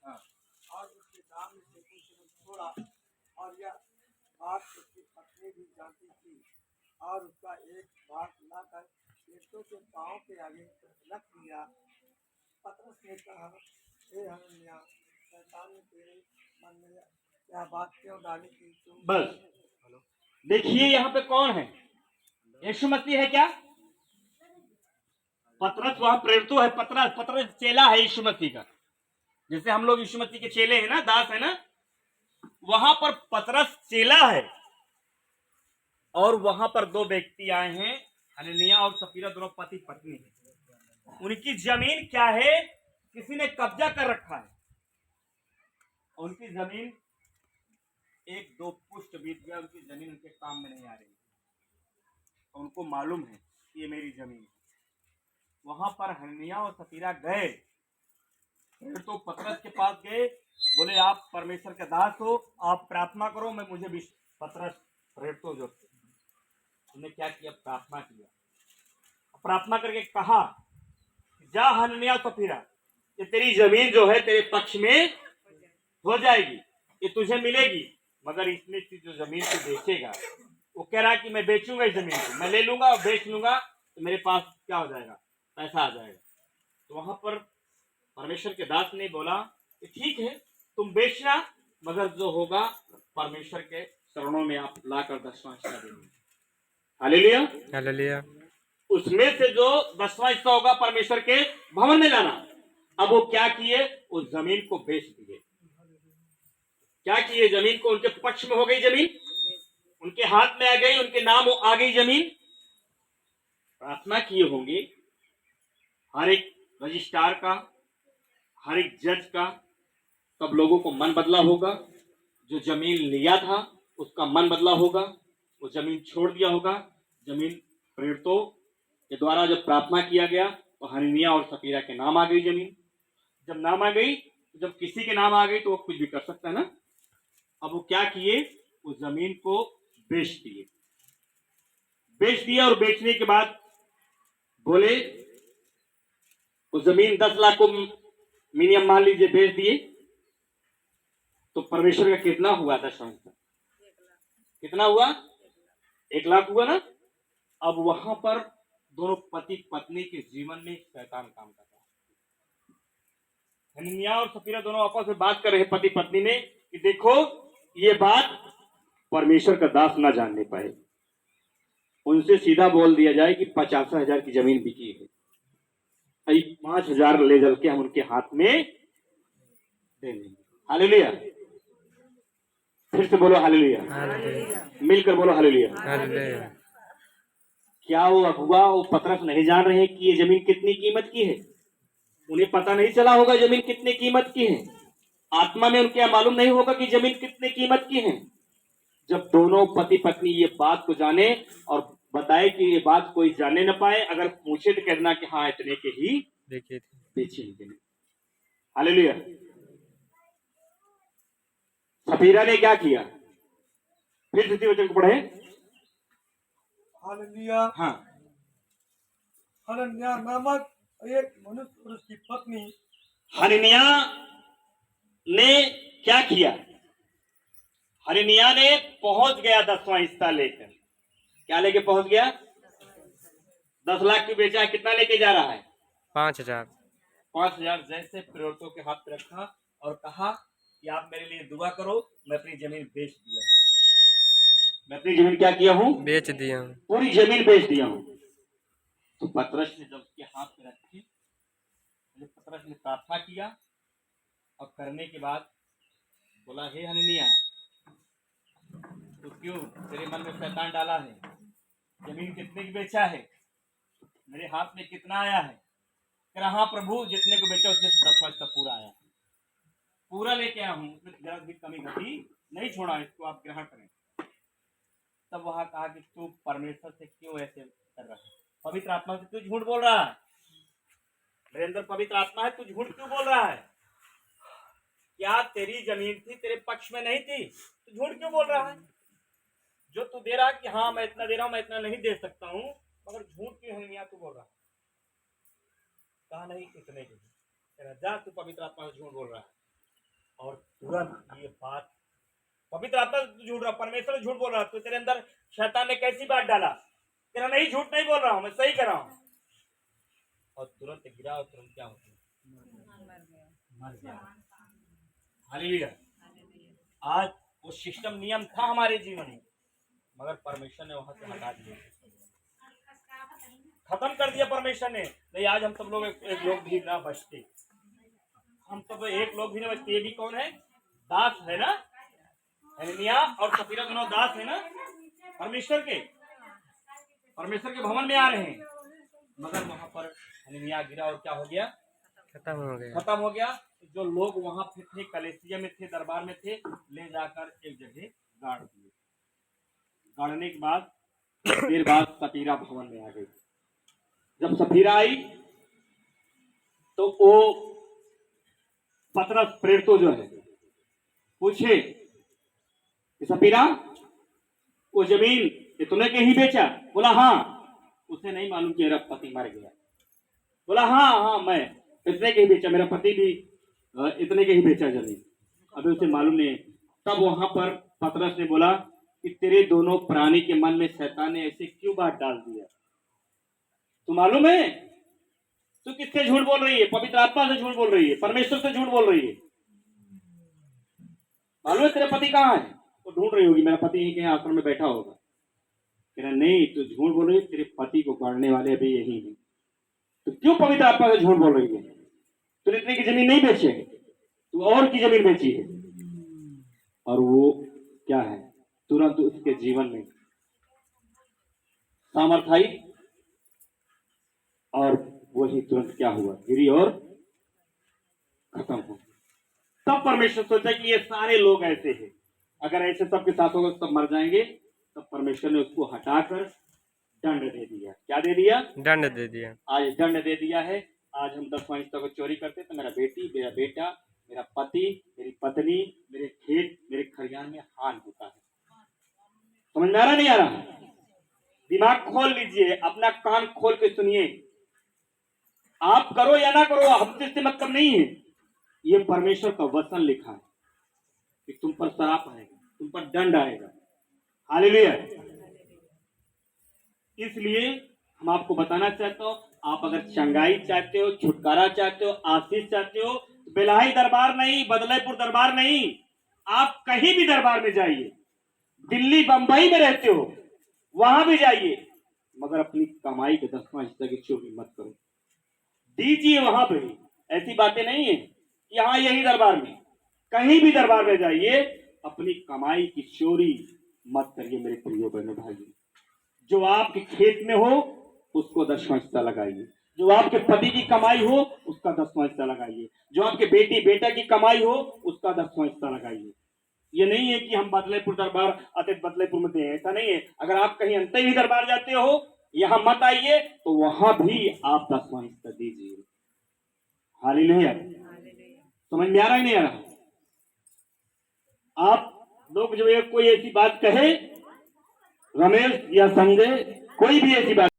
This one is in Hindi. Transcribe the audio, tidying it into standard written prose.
हाँ। और उसके सामने से कुछ ने छोड़ा और यह बात उसकी पत्नी भी जानती थी और उसका एक भाग लाकर पेटों के पाँव के आगे रख दिया। पतरस ने कहा, हे हनन्याह, शैतान ने तेरे मन में यह बात क्यों डाली कि तू बस देखिए यहाँ पे कौन है? यीशु मसीह है क्या? पतरस वहां प्रेरित है। पतरस चेला है यीशु मसीह का। जैसे हम लोग यीशु मसीह के चेले हैं ना, दास है ना, वहां पर पतरस चेला है। और वहां पर दो व्यक्ति आए हैं, हनन्याह और सफीरा, दोनों पति पत्नी है। उनकी जमीन क्या है? किसी ने कब्जा कर रखा है। उनकी जमीन एक दो पुष्ट बीत गया, उनकी जमीन उनके काम में नहीं आ रही। उनको मालूम है कि ये मेरी जमीन है। वहां पर हनन्याह और सफीरा गए, फिर तो पतरस के पास गए, बोले आप परमेश्वर के दास हो, आप प्रार्थना करो, मैं मुझे भी। पतरस प्रेरितों जो उन्होंने क्या किया? प्रार्थना किया। प्रार्थना करके कहा, जा हनन्याह और सफीरा, ये तेरी जमीन जो है तेरे पक्ष में हो जाएगी, ये तुझे मिलेगी। मगर इसमें से जो जमीन तू बेचेगा, वो कह रहा है कि मैं बेचूंगा इस जमीन को, मैं ले लूंगा और बेच लूंगा, तो मेरे पास क्या हो जाएगा? पैसा आ जाएगा। तो वहां पर परमेश्वर के दास ने बोला कि ठीक है, तुम बेचना, मगर जो होगा परमेश्वर के चरणों में आप लाकर 10वां हिस्सा देंगे। Hallelujah, hallelujah. उसमें से जो 10वां हिस्सा होगा परमेश्वर के भवन में लाना। अब वो क्या किए? उस जमीन को बेच दिए। क्या किए? जमीन को, उनके पक्ष में हो गई जमीन, उनके हाथ में आ गई, उनके नाम आ गई जमीन। प्रार्थना किए होंगे हर एक रजिस्ट्रार का, हर एक जज का, सब लोगों को मन बदला होगा। जो जमीन लिया था उसका मन बदला होगा, वो जमीन छोड़ दिया होगा। जमीन प्रेरितों के द्वारा जब प्रार्थना किया गया तो हनन्याह और सफीरा के नाम आ गई जमीन। जब नाम आ गई, जब किसी के नाम आ गई तो वो कुछ भी कर सकता है ना। अब वो क्या किए? उस जमीन को बेच दिए। बेच दिया और बेचने के बाद बोले, उस जमीन 10 लाख को मिनिमम मान लीजिए बेच दिए, तो परमेश्वर का कितना हुआ? 10वां हिस्सा कितना हुआ? 1 लाख हुआ ना। अब वहां पर दोनों पति पत्नी के जीवन में शैतान काम कर रहा है। हनन्याह और सफीरा दोनों आपस में बात कर रहे हैं, पति पत्नी में, कि देखो ये बात परमेश्वर का दास ना जानने पाए। उनसे सीधा बोल दिया जाए कि 50,000 की जमीन बिकी है, 5,000 ले चल के हम उनके हाथ में दे देंगे। हालेलुया, फिर से बोलो हालेलुया, हालेलुया। मिलकर बोलो हालेलुया। हालेलुया। क्या वो अगुआ, वो पतरस नहीं जान रहे कि ये जमीन कितनी कीमत की है? उन्हें पता नहीं चला होगा जमीन कितनी कीमत की है। आत्मा में उनके मालूम नहीं होगा कि जमीन कितनी कीमत की है। जब दोनों पति पत्नी ये बात को जाने और बताए कि ये बात कोई जानने न पाए, अगर पूछे तो कहना कि हाँ इतने के ही देखिए थे। बेचे हैं। हालेलुया। सफीरा ने क्या किया? फिर द्वितीय वचन को पढ़े। हालेलुया। हाँ, हनन्याह नामक एक मनुष्य और उसकी पत्नी हनन्याह ने क्या किया? हनन्याह ने पहुंच गया 10वां हिस्सा लेकर। क्या लेके पहुंच गया? 10 लाख की बेचा है। कितना लेके जा रहा है? 5,000। 5,000 जैसे प्रेरितों के हाथ पे रखा और कहा कि आप मेरे लिए दुआ करो, मैं अपनी जमीन बेच दिया हूं। मैं अपनी जमीन क्या किया हूं? बेच दिया। पूरी जमीन बेच दिया हूं। तो पतरस ने जब उसके हाथ पे रखी, पतरस ने प्रार्थना किया और करने के बाद बोला, हे हनन्याह, तो क्यों तेरे मन में शैतान डाला है? जमीन कितने की बेचा है? मेरे हाथ में कितना आया है? कह रहा, हाँ प्रभु, जितने को बेचा उसमें से 10वां हिस्सा पूरा आया, पूरा लेके आया हूं, उसमें जरा भी कमी घटी नहीं छोड़ा, इसको आप ग्रहण करें। तब वहां कहा कि तू परमेश्वर से क्यों ऐसे कर रहा है? पवित्र आत्मा से तू झूठ बोल रहा है। मेरे अंदर पवित्र आत्मा है, तू झूठ क्यों बोल रहा है? क्या तेरी जमीन थी, तेरे पक्ष में नहीं थी? तू झूठ क्यों बोल रहा है? जो तू दे रहा है कि हाँ मैं इतना दे रहा हूं, मैं इतना नहीं दे सकता हूं, मगर झूठ क्यों हनन्याह तू बोल रहा है? कहा नहीं, इतने के। जा, तू पवित्र आत्मा से झूठ बोल रहा है। और तुरंत ये बात पवित्र आत्मा झूठ रहा, परमेश्वर झूठ बोल रहा, तो तेरे अंदर शैतान ने कैसी बात डाला, तेरा नहीं, झूठ नहीं बोल रहा हूं मैं, सही कर रहा हूं, और तुरंत गिरा और तुरंत क्या होता मर गया। हालेलुया। आज वो सिस्टम नियम था हमारे जीवन में, मगर परमेश्वर ने वहां से हटा दिया, खत्म कर दिया परमेश्वर ने। नहीं, आज हम सब लोग एक लोग भी ना बचते, हम सब एक लोग भी ना बचते। ये भी कौन है? दास है ना, हननिया और सफीरा दोनों दास है ना परमेश्वर के भवन में आ रहे हैं, मगर वहां पर हननिया गिरा और क्या हो गया? खत्म हो गया। जो लोग वहां पे थे, कलीसिया में थे, दरबार में थे, ले जाकर एक जगह गाड़ दिए। गाड़ने के बाद देर बाद सफीरा भवन में आ गई। जब सफीरा आई तो वो पतरस प्रेरित जो है पूछे कि सफीरा, वो जमीन ये तूने कहीं बेचा? बोला हाँ। उसे नहीं मालूम कि मेरा पति मर गया। बोला हाँ मैं इतने के ही बेचा, मेरा पति भी इतने के ही बेचा जमीन, अभी उसे मालूम नहीं। तब वहां पर पतरस ने बोला कि तेरे दोनों प्राणी के मन में शैतान ने ऐसे क्यों बात डाल दिया? तू मालूम है तू किससे झूठ बोल रही है? पवित्र आत्मा से झूठ बोल रही है, परमेश्वर से झूठ बोल रही है। मालूम है तेरा पति कहाँ है? वो ढूंढ रही होगी, मेरा पति यहीं कहीं आश्रम में बैठा होगा। कह रहा नहीं, तू झूठ बोल रही है, तेरे पति को गाड़ने वाले अभी यही है। तो क्यों पवित्र आत्मा से झूठ बोल रही है? तूने इतने की जमीन नहीं बेची है, तू और की जमीन बेची है। और वो क्या है, तुरंत उसके जीवन में सामर्थ आई और वही तुरंत क्या हुआ, गिरी और खत्म हो। तब परमेश्वर सोचा कि ये सारे लोग ऐसे हैं, अगर ऐसे सबके साथ होगा सब मर जाएंगे। तब परमेश्वर ने उसको हटाकर दंड दे दिया। क्या दे दिया? दंड दे दिया। आज दंड दे दिया है। आज हम 10वां हिस्सा को चोरी करते तो मेरा बेटी, मेरा बेटा, मेरा पति, मेरी पत्नी, मेरे खेत, मेरे खरियान में हान होता है। समझ में आ रहा नहीं आ रहा? दिमाग खोल लीजिए, अपना कान खोल के सुनिए। आप करो या ना करो, हमसे इससे मतलब नहीं है। ये परमेश्वर का वचन लिखा है कि तुम पर श्राप आएगा, तुम पर दंड आएगा। हालेलुया। इसलिए हम आपको बताना चाहते हो, आप अगर चंगाई चाहते हो, छुटकारा चाहते हो, आशीष चाहते हो, तो बेलाही दरबार नहीं, बदलापुर दरबार नहीं, आप कहीं भी दरबार में जाइए। दिल्ली बंबई में रहते हो वहां भी जाइए, मगर अपनी कमाई के 10वां हिस्सा की चोरी मत करो, दीजिए वहां पे भी। ऐसी बातें नहीं है यहाँ यही दरबार में, कहीं भी दरबार में जाइए, अपनी कमाई की चोरी मत करिए मेरे प्रियो बहनों भाइयों। जो आपके खेत में हो उसको 10वां हिस्सा लगाइए, जो आपके पति की कमाई हो उसका 10वां हिस्सा लगाइए, जो आपके बेटी बेटा की कमाई हो उसका 10वां हिस्सा लगाइए। ये नहीं है कि हम बदलेपुर दरबार अतिथ बदलेपुर में दें, ऐसा नहीं है। अगर आप कहीं अंतर भी दरबार जाते हो, यहां मत आइए तो वहां भी आप 10वां हिस्सा दीजिए। हालेलुया। समझ में आ रहा है नहीं आ रहा? आप लोग जो कोई ऐसी बात कहे, रमेश या संजय, कोई भी ऐसी बात